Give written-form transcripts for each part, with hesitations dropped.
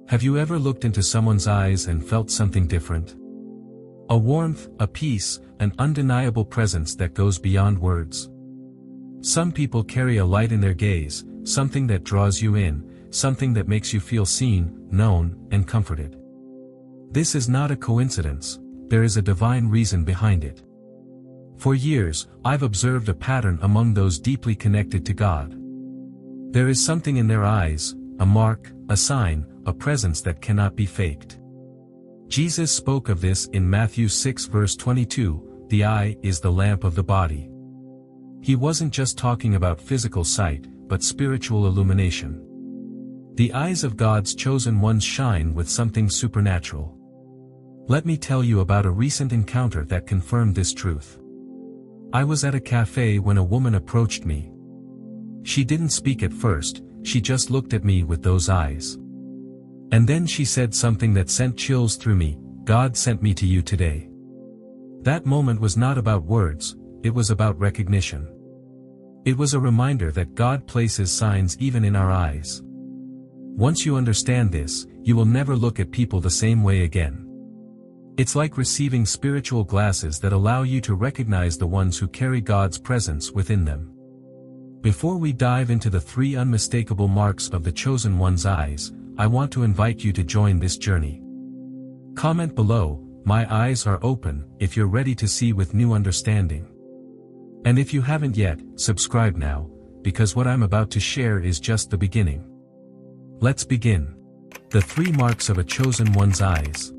Have you ever looked into someone's eyes and felt something different? A warmth, a peace, an undeniable presence that goes beyond words. Some people carry a light in their gaze, something that draws you in, something that makes you feel seen, known, and comforted. This is not a coincidence, there is a divine reason behind it. For years, I've observed a pattern among those deeply connected to God. There is something in their eyes, a mark, a sign, a presence that cannot be faked. Jesus spoke of this in Matthew 6 verse 22, "The eye is the lamp of the body." He wasn't just talking about physical sight, but spiritual illumination. The eyes of God's chosen ones shine with something supernatural. Let me tell you about a recent encounter that confirmed this truth. I was at a cafe when a woman approached me. She didn't speak at first, she just looked at me with those eyes. And then she said something that sent chills through me, "God sent me to you today." That moment was not about words, it was about recognition. It was a reminder that God places signs even in our eyes. Once you understand this, you will never look at people the same way again. It's like receiving spiritual glasses that allow you to recognize the ones who carry God's presence within them. Before we dive into the 3 unmistakable marks of the chosen one's eyes, I want to invite you to join this journey. Comment below, "My eyes are open," if you're ready to see with new understanding. And if you haven't yet, subscribe now, because what I'm about to share is just the beginning. Let's begin. The 3 marks of a chosen one's eyes.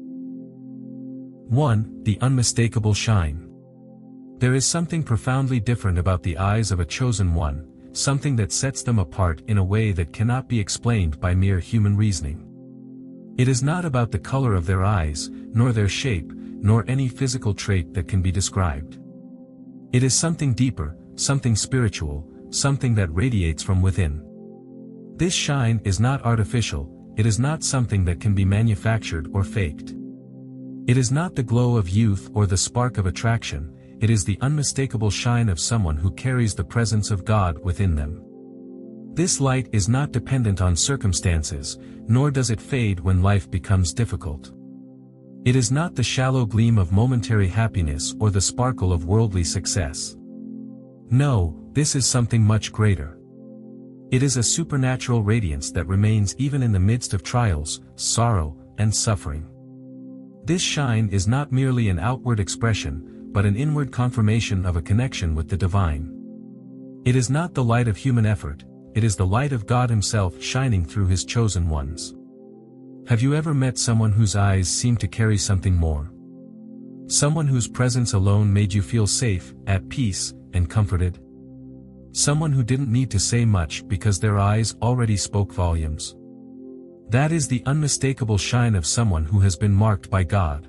1. The unmistakable shine. There is something profoundly different about the eyes of a chosen one, something that sets them apart in a way that cannot be explained by mere human reasoning. It is not about the color of their eyes, nor their shape, nor any physical trait that can be described. It is something deeper, something spiritual, something that radiates from within. This shine is not artificial, it is not something that can be manufactured or faked. It is not the glow of youth or the spark of attraction, it is the unmistakable shine of someone who carries the presence of God within them. This light is not dependent on circumstances, nor does it fade when life becomes difficult. It is not the shallow gleam of momentary happiness or the sparkle of worldly success. No, this is something much greater. It is a supernatural radiance that remains even in the midst of trials, sorrow, and suffering. This shine is not merely an outward expression, but an inward confirmation of a connection with the divine. It is not the light of human effort, it is the light of God Himself shining through His chosen ones. Have you ever met someone whose eyes seem to carry something more? Someone whose presence alone made you feel safe, at peace, and comforted? Someone who didn't need to say much because their eyes already spoke volumes. That is the unmistakable shine of someone who has been marked by God.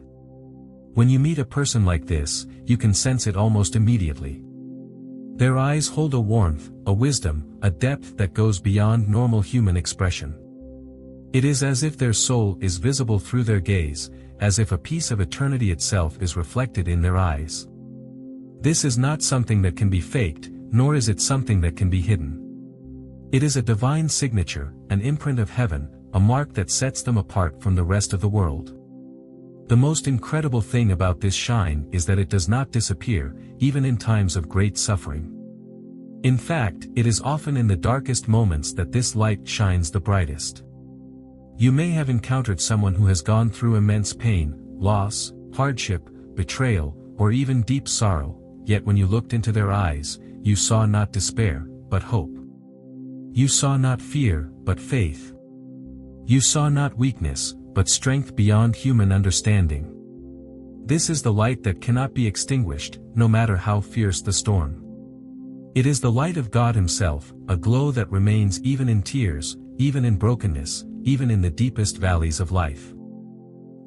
When you meet a person like this, you can sense it almost immediately. Their eyes hold a warmth, a wisdom, a depth that goes beyond normal human expression. It is as if their soul is visible through their gaze, as if a piece of eternity itself is reflected in their eyes. This is not something that can be faked, nor is it something that can be hidden. It is a divine signature, an imprint of heaven, a mark that sets them apart from the rest of the world. The most incredible thing about this shine is that it does not disappear, even in times of great suffering. In fact, it is often in the darkest moments that this light shines the brightest. You may have encountered someone who has gone through immense pain, loss, hardship, betrayal, or even deep sorrow, yet when you looked into their eyes, you saw not despair, but hope. You saw not fear, but faith. You saw not weakness, but strength beyond human understanding. This is the light that cannot be extinguished, no matter how fierce the storm. It is the light of God Himself, a glow that remains even in tears, even in brokenness, even in the deepest valleys of life.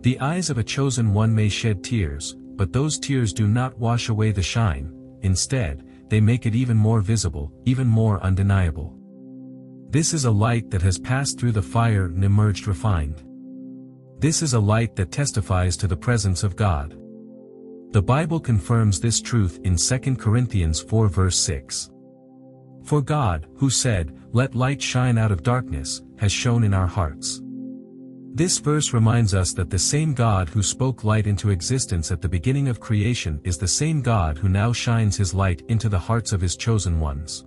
The eyes of a chosen one may shed tears, but those tears do not wash away the shine, instead, they make it even more visible, even more undeniable. This is a light that has passed through the fire and emerged refined. This is a light that testifies to the presence of God. The Bible confirms this truth in 2 Corinthians 4 verse 6. For God, who said, "Let light shine out of darkness," has shone in our hearts. This verse reminds us that the same God who spoke light into existence at the beginning of creation is the same God who now shines his light into the hearts of his chosen ones.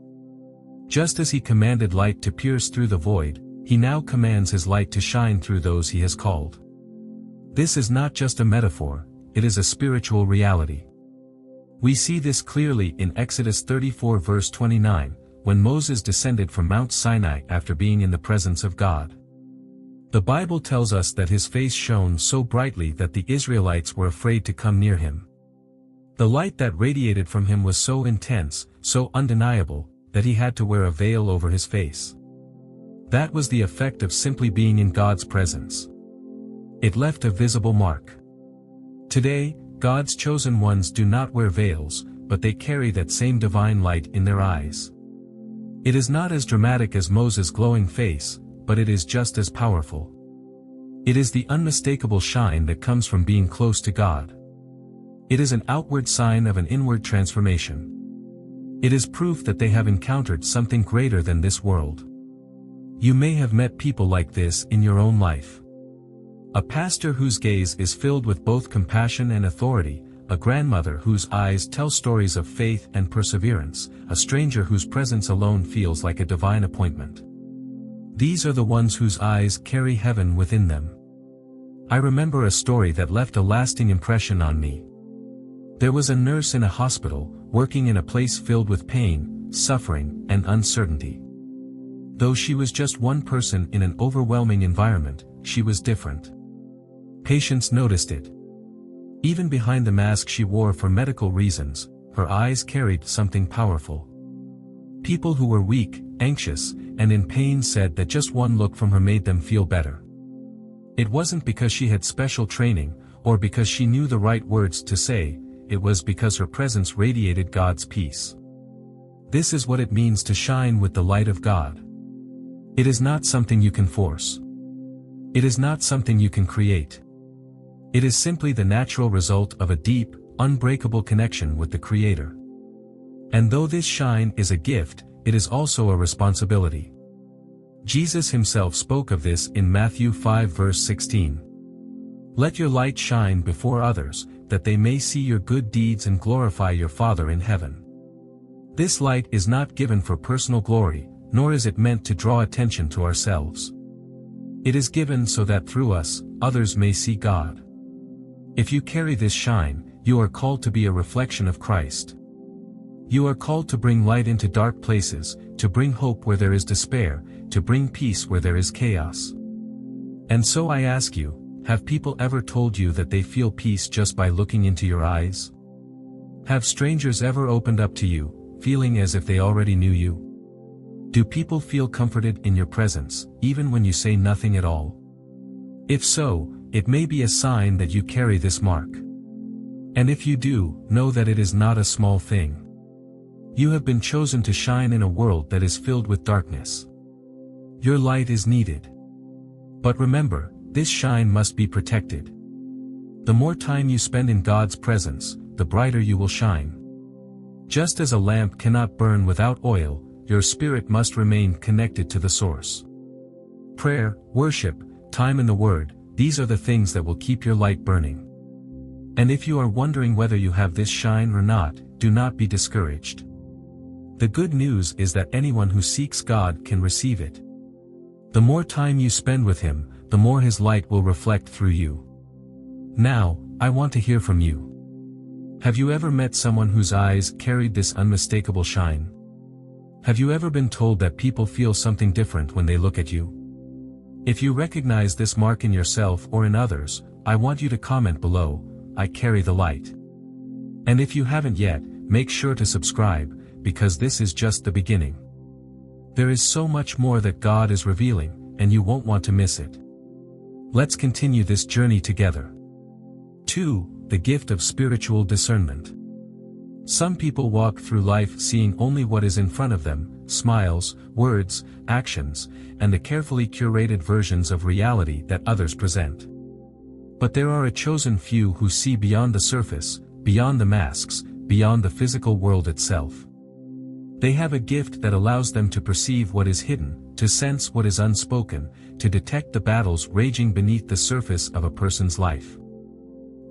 Just as he commanded light to pierce through the void, he now commands his light to shine through those he has called. This is not just a metaphor, it is a spiritual reality. We see this clearly in Exodus 34 verse 29, when Moses descended from Mount Sinai after being in the presence of God. The Bible tells us that his face shone so brightly that the Israelites were afraid to come near him. The light that radiated from him was so intense, so undeniable, that he had to wear a veil over his face. That was the effect of simply being in God's presence. It left a visible mark. Today, God's chosen ones do not wear veils, but they carry that same divine light in their eyes. It is not as dramatic as Moses' glowing face, but it is just as powerful. It is the unmistakable shine that comes from being close to God. It is an outward sign of an inward transformation. It is proof that they have encountered something greater than this world. You may have met people like this in your own life. A pastor whose gaze is filled with both compassion and authority, a grandmother whose eyes tell stories of faith and perseverance, a stranger whose presence alone feels like a divine appointment. These are the ones whose eyes carry heaven within them. I remember a story that left a lasting impression on me. There was a nurse in a hospital, working in a place filled with pain, suffering, and uncertainty. Though she was just one person in an overwhelming environment, she was different. Patients noticed it. Even behind the mask she wore for medical reasons, her eyes carried something powerful. People who were weak, anxious, and in pain said that just one look from her made them feel better. It wasn't because she had special training, or because she knew the right words to say, it was because her presence radiated God's peace. This is what it means to shine with the light of God. It is not something you can force. It is not something you can create. It is simply the natural result of a deep, unbreakable connection with the Creator. And though this shine is a gift, it is also a responsibility. Jesus himself spoke of this in Matthew 5 verse 16. Let your light shine before others, that they may see your good deeds and glorify your Father in heaven. This light is not given for personal glory, nor is it meant to draw attention to ourselves. It is given so that through us, others may see God. If you carry this shine, you are called to be a reflection of Christ. You are called to bring light into dark places, to bring hope where there is despair, to bring peace where there is chaos. And so I ask you, have people ever told you that they feel peace just by looking into your eyes? Have strangers ever opened up to you, feeling as if they already knew you? Do people feel comforted in your presence, even when you say nothing at all? If so, it may be a sign that you carry this mark. And if you do, know that it is not a small thing. You have been chosen to shine in a world that is filled with darkness. Your light is needed. But remember, this shine must be protected. The more time you spend in God's presence, the brighter you will shine. Just as a lamp cannot burn without oil, your spirit must remain connected to the source. Prayer, worship, time in the Word, these are the things that will keep your light burning. And if you are wondering whether you have this shine or not, do not be discouraged. The good news is that anyone who seeks God can receive it. The more time you spend with Him, the more His light will reflect through you. Now, I want to hear from you. Have you ever met someone whose eyes carried this unmistakable shine? Have you ever been told that people feel something different when they look at you? If you recognize this mark in yourself or in others, I want you to comment below, I carry the light. And if you haven't yet, make sure to subscribe, because this is just the beginning. There is so much more that God is revealing, and you won't want to miss it. Let's continue this journey together. 2. The gift of spiritual discernment. Some people walk through life seeing only what is in front of them, smiles, words, actions, and the carefully curated versions of reality that others present. But there are a chosen few who see beyond the surface, beyond the masks, beyond the physical world itself. They have a gift that allows them to perceive what is hidden, to sense what is unspoken, to detect the battles raging beneath the surface of a person's life.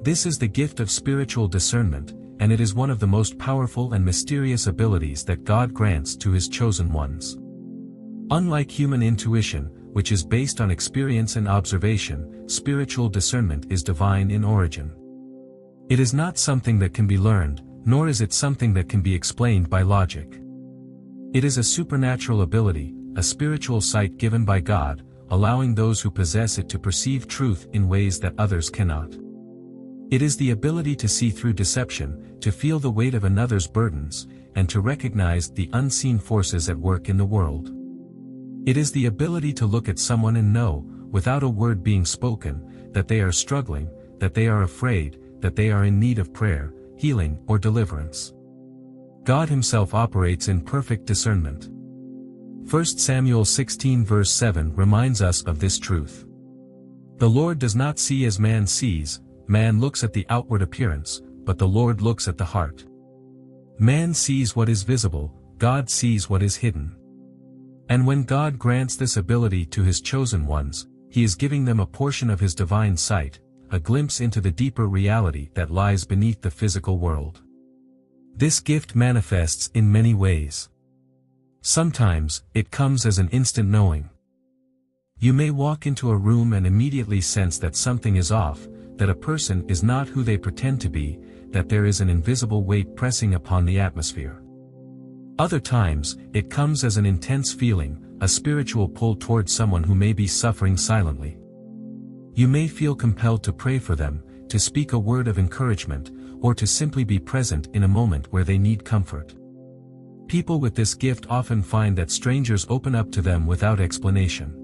This is the gift of spiritual discernment, and it is one of the most powerful and mysterious abilities that God grants to His chosen ones. Unlike human intuition, which is based on experience and observation, spiritual discernment is divine in origin. It is not something that can be learned, nor is it something that can be explained by logic. It is a supernatural ability, a spiritual sight given by God, allowing those who possess it to perceive truth in ways that others cannot. It is the ability to see through deception, to feel the weight of another's burdens, and to recognize the unseen forces at work in the world. It is the ability to look at someone and know, without a word being spoken, that they are struggling, that they are afraid, that they are in need of prayer, healing, or deliverance. God Himself operates in perfect discernment. 1 Samuel 16 verse 7 reminds us of this truth. The Lord does not see as man sees, man looks at the outward appearance, but the Lord looks at the heart. Man sees what is visible, God sees what is hidden. And when God grants this ability to His chosen ones, He is giving them a portion of His divine sight, a glimpse into the deeper reality that lies beneath the physical world. This gift manifests in many ways. Sometimes, it comes as an instant knowing. You may walk into a room and immediately sense that something is off, that a person is not who they pretend to be, that there is an invisible weight pressing upon the atmosphere. Other times, it comes as an intense feeling, a spiritual pull towards someone who may be suffering silently. You may feel compelled to pray for them, to speak a word of encouragement, or to simply be present in a moment where they need comfort. People with this gift often find that strangers open up to them without explanation.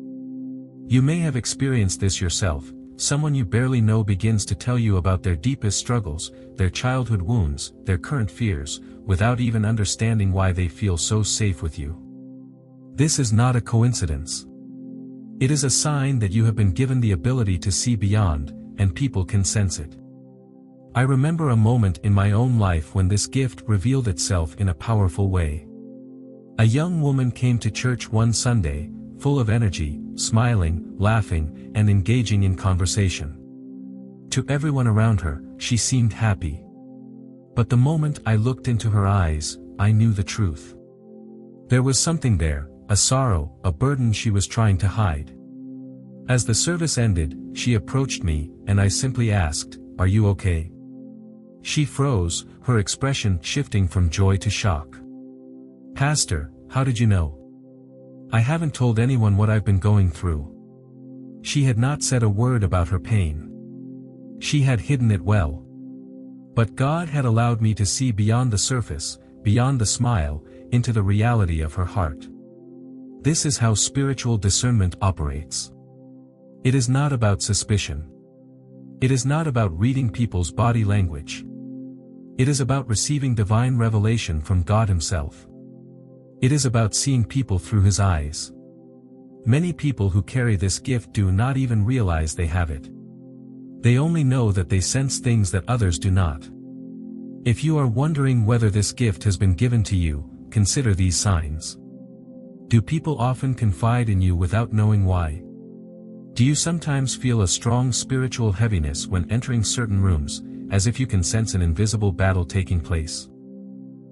You may have experienced this yourself. Someone you barely know begins to tell you about their deepest struggles, their childhood wounds, their current fears, without even understanding why they feel so safe with you. This is not a coincidence. It is a sign that you have been given the ability to see beyond, and people can sense it. I remember a moment in my own life when this gift revealed itself in a powerful way. A young woman came to church one Sunday, full of energy, smiling, laughing, and engaging in conversation. To everyone around her, she seemed happy. But the moment I looked into her eyes, I knew the truth. There was something there, a sorrow, a burden she was trying to hide. As the service ended, she approached me, and I simply asked, "Are you okay?" She froze, her expression shifting from joy to shock. "Pastor, how did you know? I haven't told anyone what I've been going through." She had not said a word about her pain. She had hidden it well. But God had allowed me to see beyond the surface, beyond the smile, into the reality of her heart. This is how spiritual discernment operates. It is not about suspicion. It is not about reading people's body language. It is about receiving divine revelation from God Himself. It is about seeing people through His eyes. Many people who carry this gift do not even realize they have it. They only know that they sense things that others do not. If you are wondering whether this gift has been given to you, consider these signs. Do people often confide in you without knowing why? Do you sometimes feel a strong spiritual heaviness when entering certain rooms, as if you can sense an invisible battle taking place?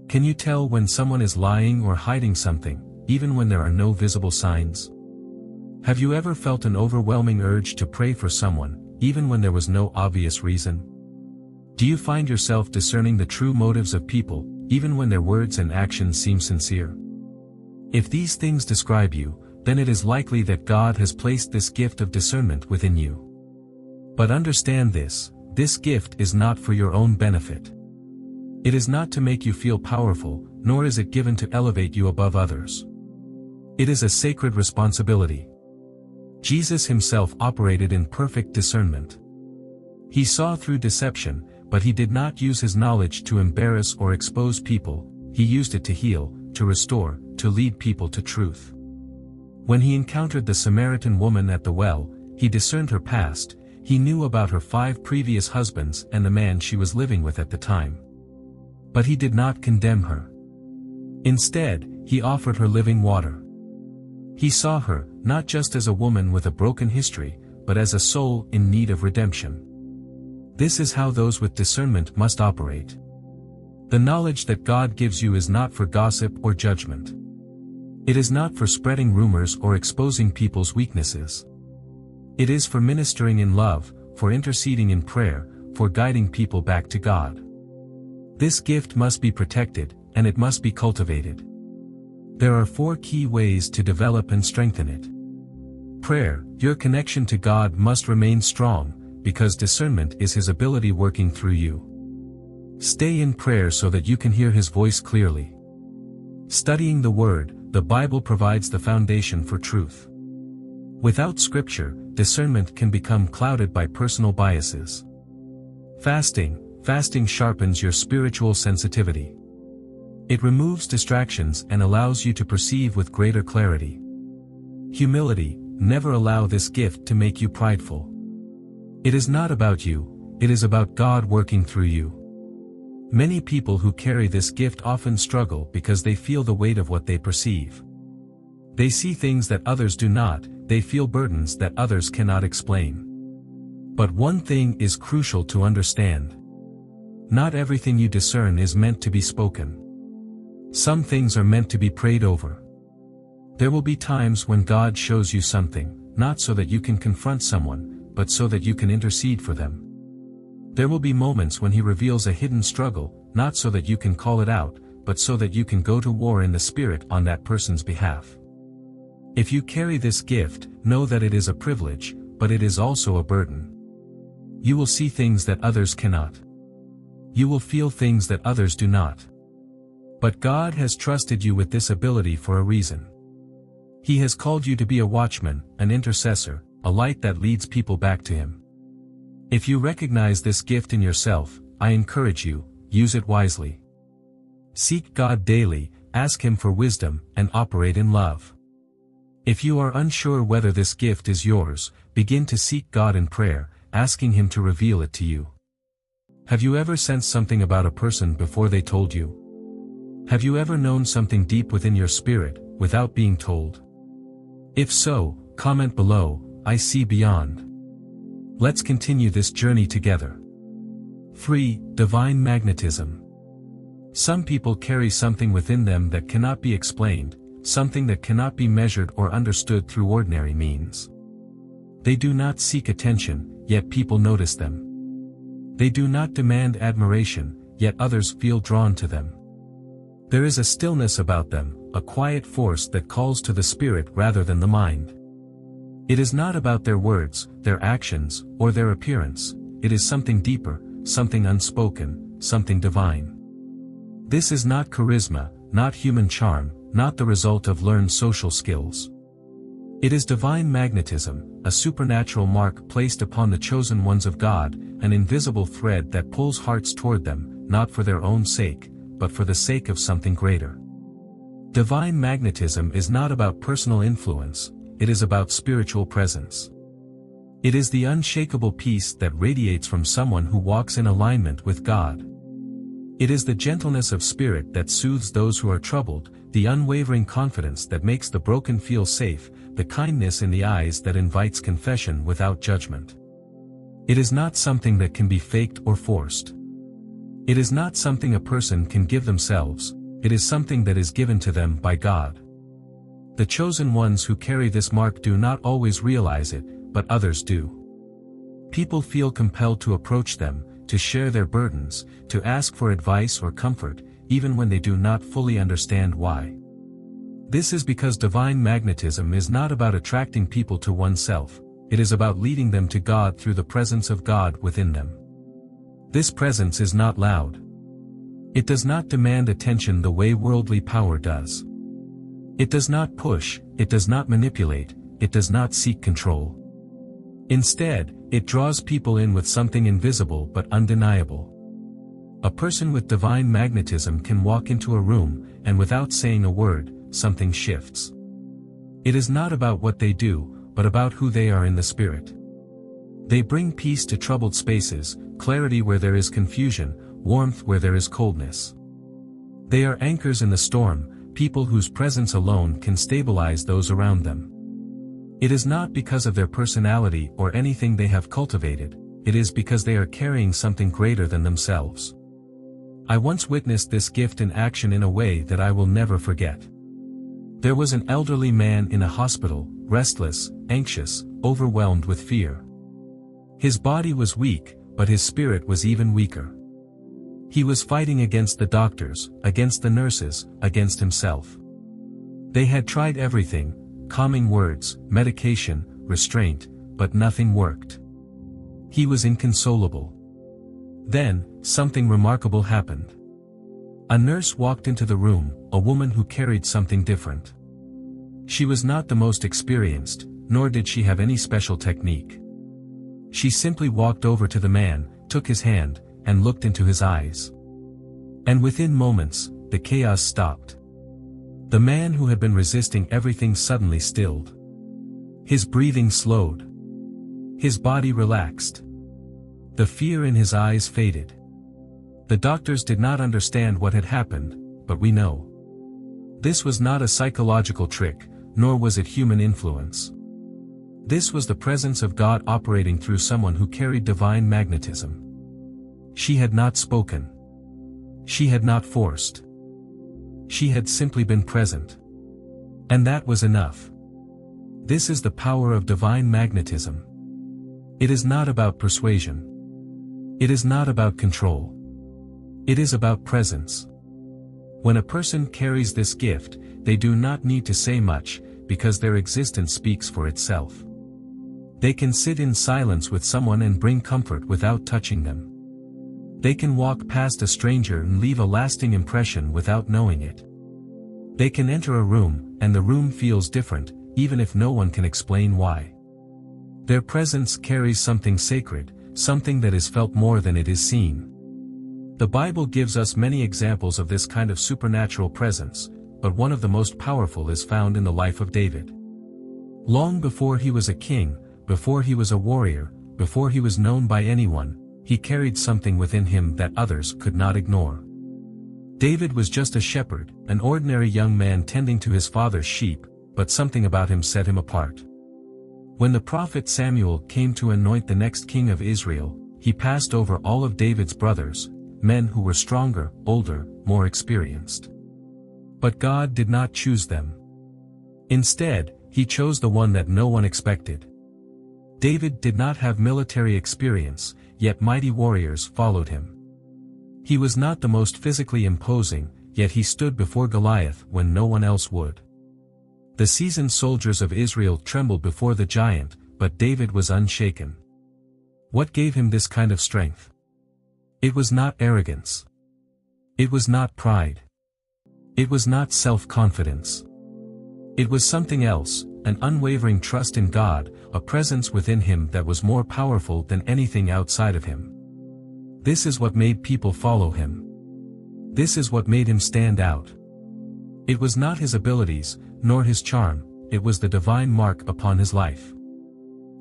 Can you tell when someone is lying or hiding something, even when there are no visible signs? Have you ever felt an overwhelming urge to pray for someone, even when there was no obvious reason? Do you find yourself discerning the true motives of people, even when their words and actions seem sincere? If these things describe you, then it is likely that God has placed this gift of discernment within you. But understand this gift is not for your own benefit. It is not to make you feel powerful, nor is it given to elevate you above others. It is a sacred responsibility. Jesus Himself operated in perfect discernment. He saw through deception, but He did not use His knowledge to embarrass or expose people. He used it to heal, to restore, to lead people to truth. When He encountered the Samaritan woman at the well, He discerned her past. He knew about her 5 previous husbands and the man she was living with at the time. But He did not condemn her. Instead, He offered her living water. He saw her, not just as a woman with a broken history, but as a soul in need of redemption. This is how those with discernment must operate. The knowledge that God gives you is not for gossip or judgment. It is not for spreading rumors or exposing people's weaknesses. It is for ministering in love, for interceding in prayer, for guiding people back to God. This gift must be protected, and it must be cultivated. There are 4 key ways to develop and strengthen it. Prayer. Your connection to God must remain strong, because discernment is His ability working through you. Stay in prayer so that you can hear His voice clearly. Studying the Word. The Bible provides the foundation for truth. Without Scripture, discernment can become clouded by personal biases. Fasting. Fasting sharpens your spiritual sensitivity. It removes distractions and allows you to perceive with greater clarity. Humility. Never allow this gift to make you prideful. It is not about you, it is about God working through you. Many people who carry this gift often struggle because they feel the weight of what they perceive. They see things that others do not, they feel burdens that others cannot explain. But one thing is crucial to understand. Not everything you discern is meant to be spoken. Some things are meant to be prayed over. There will be times when God shows you something, not so that you can confront someone, but so that you can intercede for them. There will be moments when He reveals a hidden struggle, not so that you can call it out, but so that you can go to war in the Spirit on that person's behalf. If you carry this gift, know that it is a privilege, but it is also a burden. You will see things that others cannot. You will feel things that others do not. But God has trusted you with this ability for a reason. He has called you to be a watchman, an intercessor, a light that leads people back to Him. If you recognize this gift in yourself, I encourage you, use it wisely. Seek God daily, ask Him for wisdom, and operate in love. If you are unsure whether this gift is yours, begin to seek God in prayer, asking Him to reveal it to you. Have you ever sensed something about a person before they told you? Have you ever known something deep within your spirit, without being told? If so, comment below, I see beyond. Let's continue this journey together. 3. Divine magnetism. Some people carry something within them that cannot be explained, something that cannot be measured or understood through ordinary means. They do not seek attention, yet people notice them. They do not demand admiration, yet others feel drawn to them. There is a stillness about them, a quiet force that calls to the spirit rather than the mind. It is not about their words, their actions, or their appearance, it is something deeper, something unspoken, something divine. This is not charisma, not human charm, not the result of learned social skills. It is divine magnetism, a supernatural mark placed upon the chosen ones of God, an invisible thread that pulls hearts toward them, not for their own sake, but for the sake of something greater. Divine magnetism is not about personal influence, it is about spiritual presence. It is the unshakable peace that radiates from someone who walks in alignment with God. It is the gentleness of spirit that soothes those who are troubled, the unwavering confidence that makes the broken feel safe, the kindness in the eyes that invites confession without judgment. It is not something that can be faked or forced. It is not something a person can give themselves, it is something that is given to them by God. The chosen ones who carry this mark do not always realize it, but others do. People feel compelled to approach them, to share their burdens, to ask for advice or comfort, even when they do not fully understand why. This is because divine magnetism is not about attracting people to oneself, it is about leading them to God through the presence of God within them. This presence is not loud. It does not demand attention the way worldly power does. It does not push, it does not manipulate, it does not seek control. Instead, it draws people in with something invisible but undeniable. A person with divine magnetism can walk into a room, and without saying a word, something shifts. It is not about what they do, but about who they are in the spirit. They bring peace to troubled spaces, clarity where there is confusion, warmth where there is coldness. They are anchors in the storm, people whose presence alone can stabilize those around them. It is not because of their personality or anything they have cultivated, it is because they are carrying something greater than themselves. I once witnessed this gift in action in a way that I will never forget. There was an elderly man in a hospital, restless, anxious, overwhelmed with fear. His body was weak, but his spirit was even weaker. He was fighting against the doctors, against the nurses, against himself. They had tried everything, calming words, medication, restraint, but nothing worked. He was inconsolable. Then, something remarkable happened. A nurse walked into the room, a woman who carried something different. She was not the most experienced, nor did she have any special technique. She simply walked over to the man, took his hand, and looked into his eyes. And within moments, the chaos stopped. The man who had been resisting everything suddenly stilled. His breathing slowed. His body relaxed. The fear in his eyes faded. The doctors did not understand what had happened, but we know. This was not a psychological trick, nor was it human influence. This was the presence of God operating through someone who carried divine magnetism. She had not spoken. She had not forced. She had simply been present. And that was enough. This is the power of divine magnetism. It is not about persuasion. It is not about control. It is about presence. When a person carries this gift, they do not need to say much, because their existence speaks for itself. They can sit in silence with someone and bring comfort without touching them. They can walk past a stranger and leave a lasting impression without knowing it. They can enter a room, and the room feels different, even if no one can explain why. Their presence carries something sacred, something that is felt more than it is seen. The Bible gives us many examples of this kind of supernatural presence, but one of the most powerful is found in the life of David. Long before he was a king, before he was a warrior, before he was known by anyone, he carried something within him that others could not ignore. David was just a shepherd, an ordinary young man tending to his father's sheep, but something about him set him apart. When the prophet Samuel came to anoint the next king of Israel, he passed over all of David's brothers, men who were stronger, older, more experienced. But God did not choose them. Instead, he chose the one that no one expected. David did not have military experience, yet mighty warriors followed him. He was not the most physically imposing, yet he stood before Goliath when no one else would. The seasoned soldiers of Israel trembled before the giant, but David was unshaken. What gave him this kind of strength? It was not arrogance. It was not pride. It was not self-confidence. It was something else, an unwavering trust in God, a presence within him that was more powerful than anything outside of him. This is what made people follow him. This is what made him stand out. It was not his abilities, nor his charm, it was the divine mark upon his life.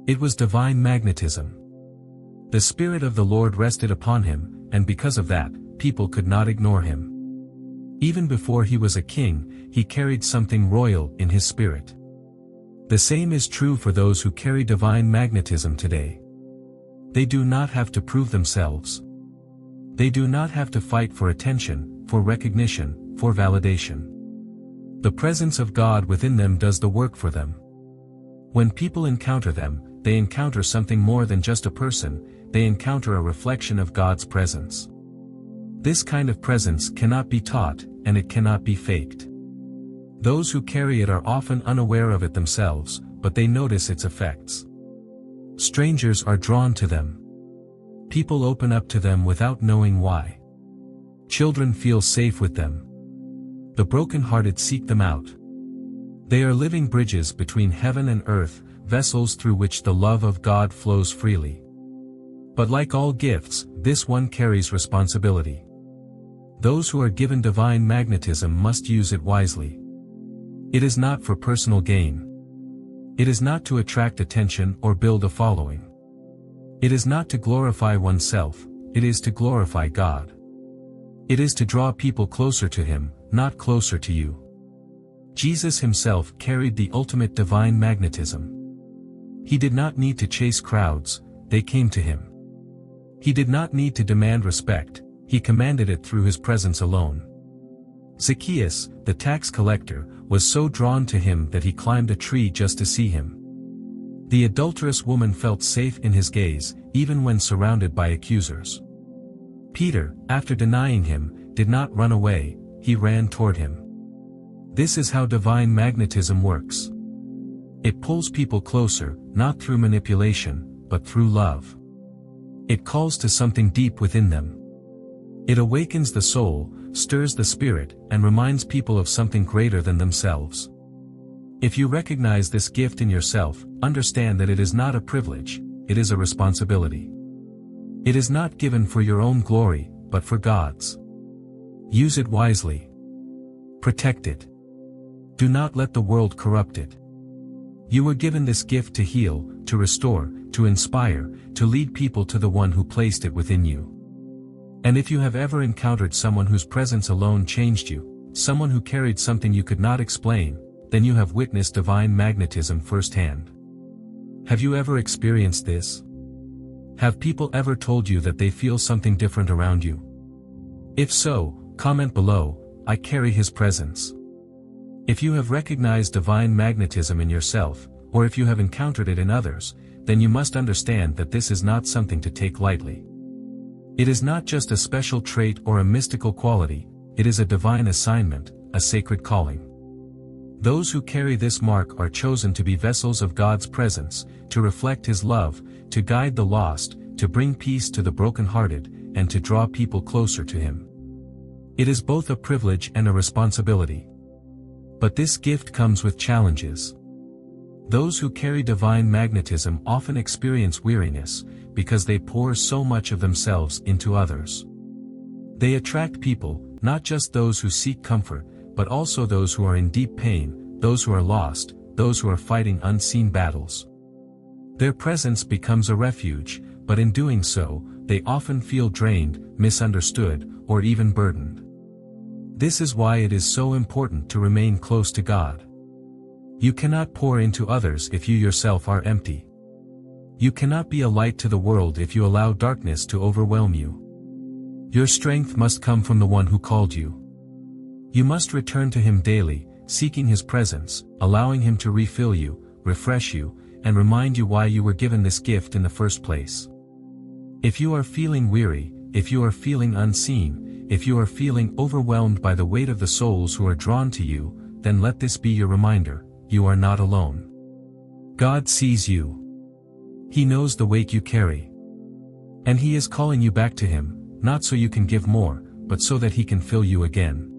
It was divine magnetism. The Spirit of the Lord rested upon him, and because of that, people could not ignore him. Even before he was a king, he carried something royal in his spirit. The same is true for those who carry divine magnetism today. They do not have to prove themselves. They do not have to fight for attention, for recognition, for validation. The presence of God within them does the work for them. When people encounter them, they encounter something more than just a person, they encounter a reflection of God's presence. This kind of presence cannot be taught, and it cannot be faked. Those who carry it are often unaware of it themselves, but they notice its effects. Strangers are drawn to them. People open up to them without knowing why. Children feel safe with them. The brokenhearted seek them out. They are living bridges between heaven and earth, vessels through which the love of God flows freely. But like all gifts, this one carries responsibility. Those who are given divine magnetism must use it wisely. It is not for personal gain. It is not to attract attention or build a following. It is not to glorify oneself, it is to glorify God. It is to draw people closer to Him, not closer to you. Jesus himself carried the ultimate divine magnetism. He did not need to chase crowds, they came to him. He did not need to demand respect, he commanded it through his presence alone. Zacchaeus, the tax collector, was so drawn to him that he climbed a tree just to see him. The adulterous woman felt safe in his gaze, even when surrounded by accusers. Peter, after denying him, did not run away, he ran toward him. This is how divine magnetism works. It pulls people closer, not through manipulation, but through love. It calls to something deep within them. It awakens the soul, stirs the spirit, and reminds people of something greater than themselves. If you recognize this gift in yourself, understand that it is not a privilege, it is a responsibility. It is not given for your own glory, but for God's. Use it wisely. Protect it. Do not let the world corrupt it. You were given this gift to heal, to restore, to inspire, to lead people to the one who placed it within you. And if you have ever encountered someone whose presence alone changed you, someone who carried something you could not explain, then you have witnessed divine magnetism firsthand. Have you ever experienced this? Have people ever told you that they feel something different around you? If so, comment below, I carry his presence. If you have recognized divine magnetism in yourself, or if you have encountered it in others, then you must understand that this is not something to take lightly. It is not just a special trait or a mystical quality, it is a divine assignment, a sacred calling. Those who carry this mark are chosen to be vessels of God's presence, to reflect His love, to guide the lost, to bring peace to the brokenhearted, and to draw people closer to Him. It is both a privilege and a responsibility. But this gift comes with challenges. Those who carry divine magnetism often experience weariness, because they pour so much of themselves into others. They attract people, not just those who seek comfort, but also those who are in deep pain, those who are lost, those who are fighting unseen battles. Their presence becomes a refuge, but in doing so, they often feel drained, misunderstood, or even burdened. This is why it is so important to remain close to God. You cannot pour into others if you yourself are empty. You cannot be a light to the world if you allow darkness to overwhelm you. Your strength must come from the one who called you. You must return to Him daily, seeking His presence, allowing Him to refill you, refresh you, and remind you why you were given this gift in the first place. If you are feeling weary, if you are feeling unseen, if you are feeling overwhelmed by the weight of the souls who are drawn to you, then let this be your reminder, you are not alone. God sees you. He knows the weight you carry. And He is calling you back to Him, not so you can give more, but so that He can fill you again.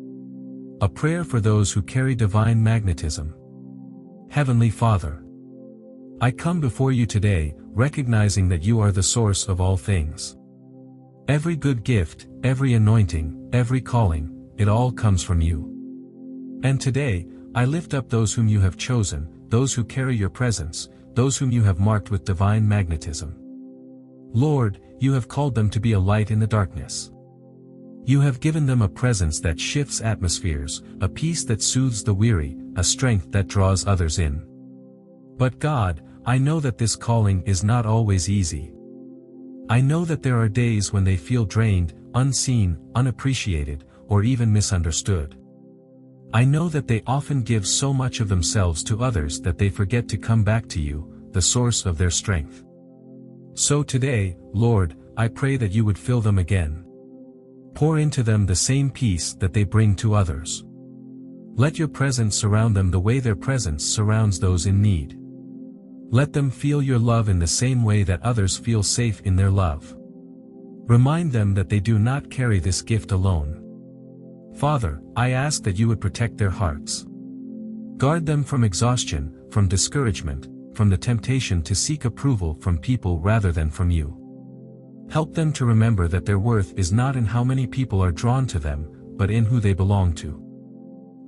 A prayer for those who carry divine magnetism. Heavenly Father, I come before you today, recognizing that you are the source of all things. Every good gift, every anointing, every calling, it all comes from you. And today, I lift up those whom you have chosen, those who carry your presence, those whom you have marked with divine magnetism. Lord, you have called them to be a light in the darkness. You have given them a presence that shifts atmospheres, a peace that soothes the weary, a strength that draws others in. But God, I know that this calling is not always easy. I know that there are days when they feel drained, unseen, unappreciated, or even misunderstood. I know that they often give so much of themselves to others that they forget to come back to you, the source of their strength. So today, Lord, I pray that you would fill them again. Pour into them the same peace that they bring to others. Let your presence surround them the way their presence surrounds those in need. Let them feel your love in the same way that others feel safe in their love. Remind them that they do not carry this gift alone. Father, I ask that you would protect their hearts. Guard them from exhaustion, from discouragement, from the temptation to seek approval from people rather than from you. Help them to remember that their worth is not in how many people are drawn to them, but in who they belong to.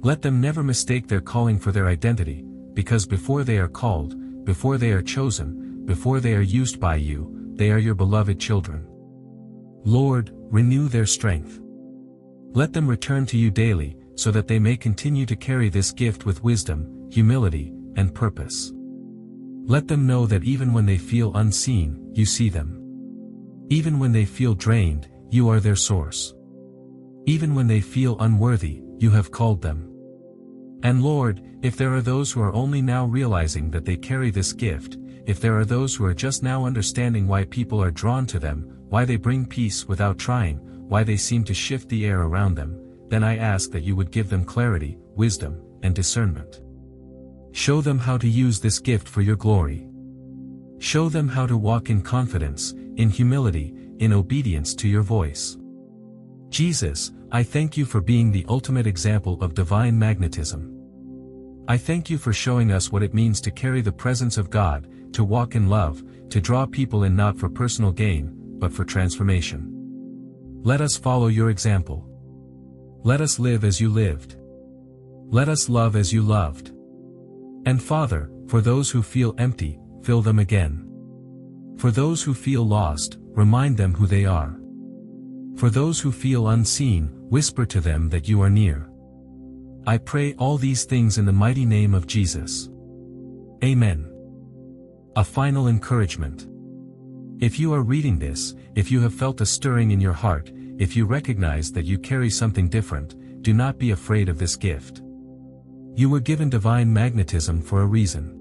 Let them never mistake their calling for their identity, because before they are called, before they are chosen, before they are used by you, they are your beloved children. Lord, renew their strength. Let them return to you daily, so that they may continue to carry this gift with wisdom, humility, and purpose. Let them know that even when they feel unseen, you see them. Even when they feel drained, you are their source. Even when they feel unworthy, you have called them. And Lord, if there are those who are only now realizing that they carry this gift, if there are those who are just now understanding why people are drawn to them, why they bring peace without trying, why they seem to shift the air around them, then I ask that you would give them clarity, wisdom, and discernment. Show them how to use this gift for your glory. Show them how to walk in confidence, in humility, in obedience to your voice. Jesus, I thank you for being the ultimate example of divine magnetism. I thank you for showing us what it means to carry the presence of God, to walk in love, to draw people in not for personal gain, but for transformation. Let us follow your example. Let us live as you lived. Let us love as you loved. And Father, for those who feel empty, fill them again. For those who feel lost, remind them who they are. For those who feel unseen, whisper to them that you are near. I pray all these things in the mighty name of Jesus. Amen. A final encouragement. If you are reading this, if you have felt a stirring in your heart, if you recognize that you carry something different, do not be afraid of this gift. You were given divine magnetism for a reason.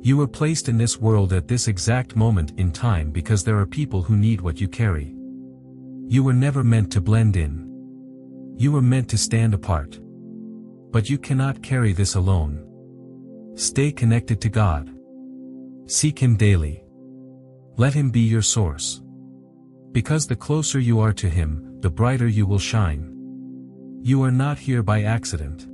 You were placed in this world at this exact moment in time because there are people who need what you carry. You were never meant to blend in. You were meant to stand apart. But you cannot carry this alone. Stay connected to God. Seek Him daily. Let Him be your source. Because the closer you are to Him, the brighter you will shine. You are not here by accident.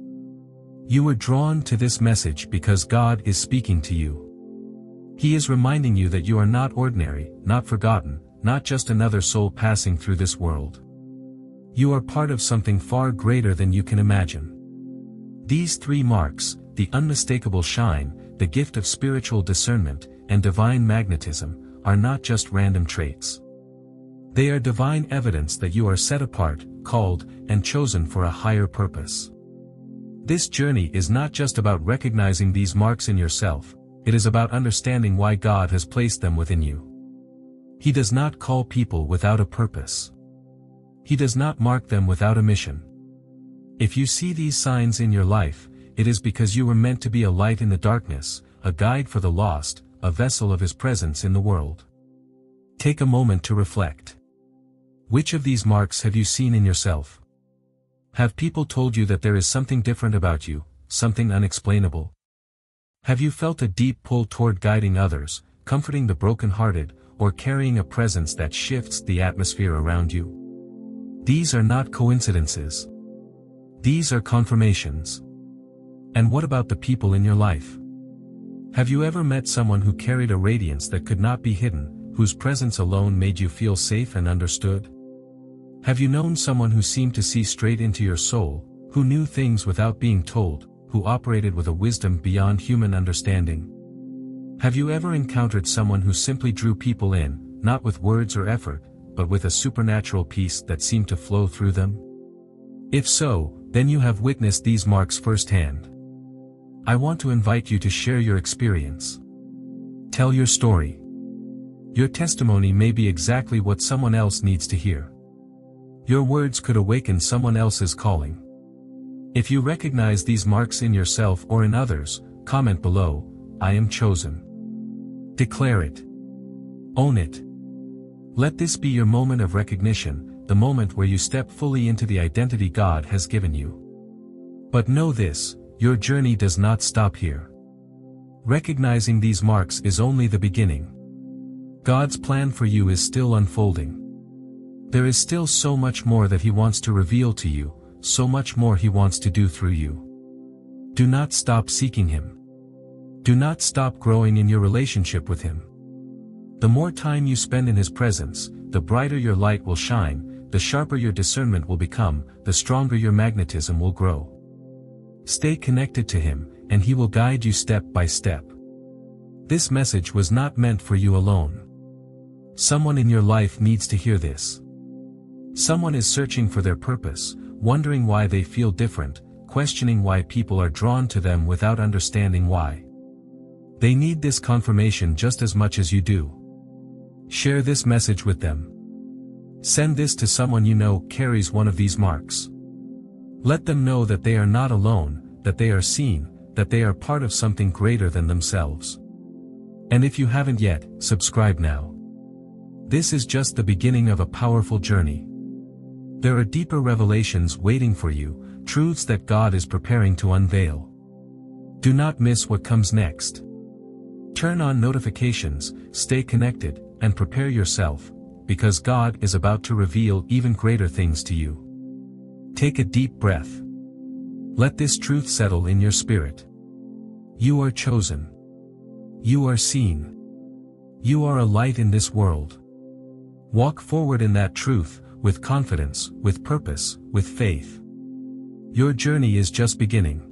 You were drawn to this message because God is speaking to you. He is reminding you that you are not ordinary, not forgotten, not just another soul passing through this world. You are part of something far greater than you can imagine. These three marks, the unmistakable shine, the gift of spiritual discernment, and divine magnetism, are not just random traits. They are divine evidence that you are set apart, called, and chosen for a higher purpose. This journey is not just about recognizing these marks in yourself, it is about understanding why God has placed them within you. He does not call people without a purpose. He does not mark them without a mission. If you see these signs in your life, it is because you were meant to be a light in the darkness, a guide for the lost, a vessel of His presence in the world. Take a moment to reflect. Which of these marks have you seen in yourself? Have people told you that there is something different about you, something unexplainable? Have you felt a deep pull toward guiding others, comforting the brokenhearted, or carrying a presence that shifts the atmosphere around you? These are not coincidences. These are confirmations. And what about the people in your life? Have you ever met someone who carried a radiance that could not be hidden, whose presence alone made you feel safe and understood? Have you known someone who seemed to see straight into your soul, who knew things without being told, who operated with a wisdom beyond human understanding? Have you ever encountered someone who simply drew people in, not with words or effort, but with a supernatural peace that seemed to flow through them? If so, then you have witnessed these marks firsthand. I want to invite you to share your experience. Tell your story. Your testimony may be exactly what someone else needs to hear. Your words could awaken someone else's calling. If you recognize these marks in yourself or in others, comment below, I am chosen. Declare it. Own it. Let this be your moment of recognition, the moment where you step fully into the identity God has given you. But know this, your journey does not stop here. Recognizing these marks is only the beginning. God's plan for you is still unfolding. There is still so much more that He wants to reveal to you, so much more He wants to do through you. Do not stop seeking Him. Do not stop growing in your relationship with Him. The more time you spend in His presence, the brighter your light will shine, the sharper your discernment will become, the stronger your magnetism will grow. Stay connected to Him, and He will guide you step by step. This message was not meant for you alone. Someone in your life needs to hear this. Someone is searching for their purpose, wondering why they feel different, questioning why people are drawn to them without understanding why. They need this confirmation just as much as you do. Share this message with them. Send this to someone you know carries one of these marks. Let them know that they are not alone, that they are seen, that they are part of something greater than themselves. And if you haven't yet, subscribe now. This is just the beginning of a powerful journey. There are deeper revelations waiting for you, truths that God is preparing to unveil. Do not miss what comes next. Turn on notifications, stay connected, and prepare yourself, because God is about to reveal even greater things to you. Take a deep breath. Let this truth settle in your spirit. You are chosen. You are seen. You are a light in this world. Walk forward in that truth, with confidence, with purpose, with faith. Your journey is just beginning.